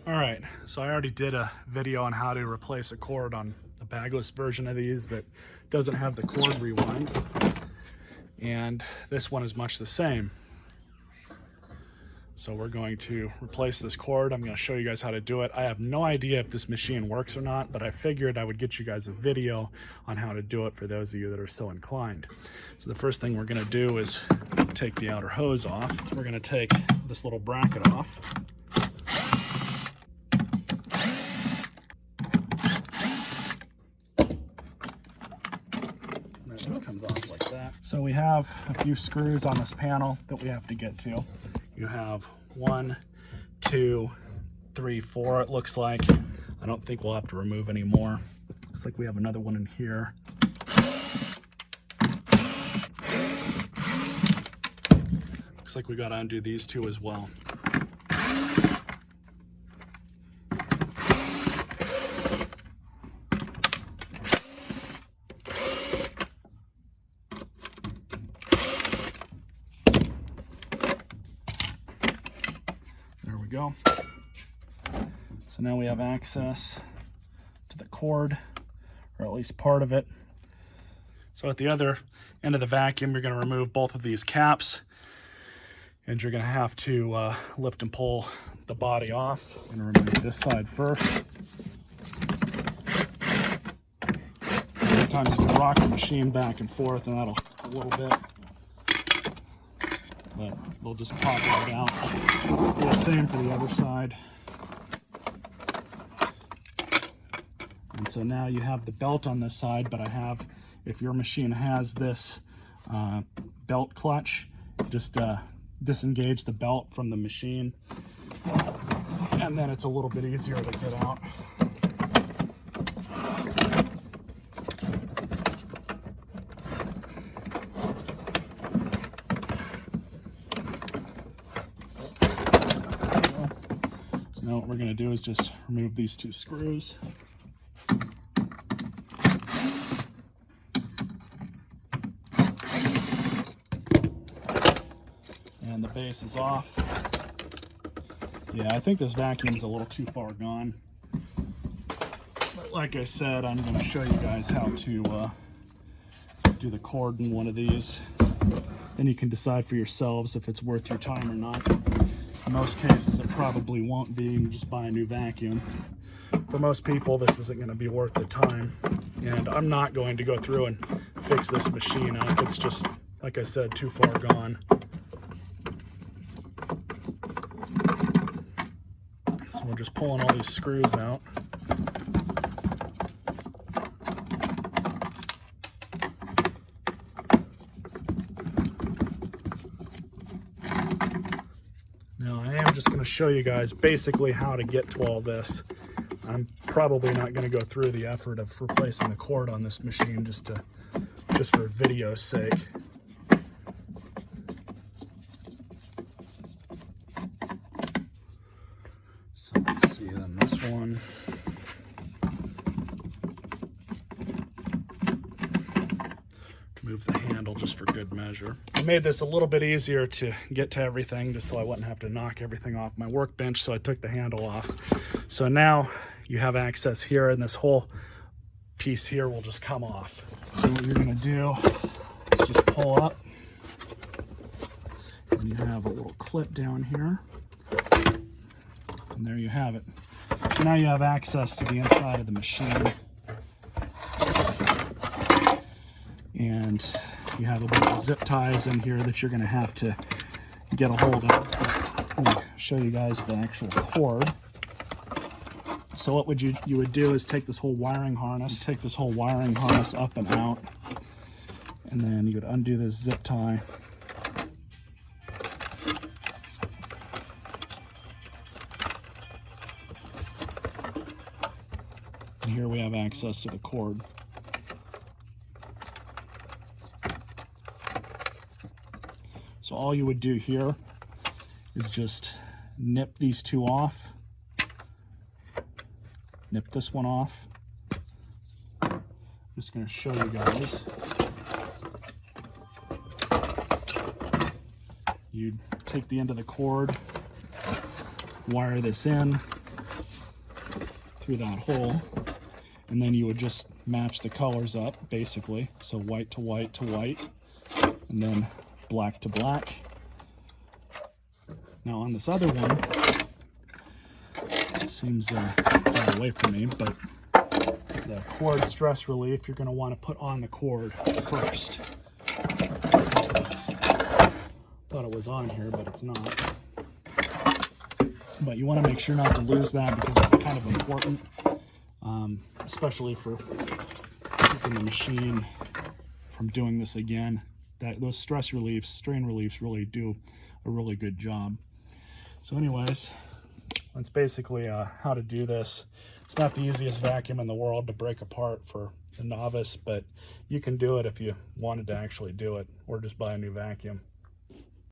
All right, so I already did a video on how to replace a cord on a bagless version of these that doesn't have the cord rewind, and this one is much the same. So we're going to replace this cord. I'm going to show you guys how to do it. I have no idea if this machine works or not, but I figured I would get you guys a video on how to do it for those of you that are so inclined. So the first thing we're going to do is take the outer hose off. So we're going to take this little bracket off. And then this comes off like that. So we have a few screws on this panel that we have to get to. You have 1, 2, 3, 4, it looks like. I don't think we'll have to remove any more. Looks like we have another one in here. Looks like we got to undo these two as well. There we go. So now we have access to the cord, or at least part of it. So at the other end of the vacuum, you're going to remove both of these caps, and you're going to have to lift and pull the body off. I'm going to remove this side first. Sometimes you can rock the machine back and forth, and that'll a little bit. But we'll just pop right out. Do the same for the other side. And so now you have the belt on this side, but I have, if your machine has this belt clutch, just disengage the belt from the machine, and then it's a little bit easier to get out. Now what we're going to do is just remove these two screws. And the base is off. Yeah, I think this vacuum's a little too far gone. But like I said, I'm going to show you guys how to do the cord in one of these. Then you can decide for yourselves if it's worth your time or not. In most cases, it probably won't be. You can just buy a new vacuum. For most people, this isn't going to be worth the time. And I'm not going to go through and fix this machine up. It's just, like I said, too far gone. So we're just pulling all these screws out. Now I am just going to show you guys basically how to get to all this. I'm probably not going to go through the effort of replacing the cord on this machine just for video's sake. So let's see then this one. Move the handle just for good measure. I made this a little bit easier to get to everything just so I wouldn't have to knock everything off my workbench, so I took the handle off. So now you have access here, and this whole piece here will just come off. So what you're going to do is just pull up, and you have a little clip down here, and there you have it. So now you have access to the inside of the machine. And you have a bunch of zip ties in here that you're going to have to get a hold of. I'm going to show you guys the actual cord. So what you would do is take this whole wiring harness, up and out, and then you would undo this zip tie. And here we have access to the cord. So all you would do here is just nip these two off, nip this one off. I'm just going to show you guys. You'd take the end of the cord, wire this in, through that hole, and then you would just match the colors up, basically. So white to white to white, and then black to black. Now on this other one, it seems far away from me, but the cord stress relief you're going to want to put on the cord first. Thought it was on here, but it's not. But you want to make sure not to lose that because it's kind of important, especially for keeping the machine from doing this again. Those stress reliefs, strain reliefs really do a really good job. So anyways, that's basically how to do this. It's not the easiest vacuum in the world to break apart for a novice, but you can do it if you wanted to actually do it, or just buy a new vacuum.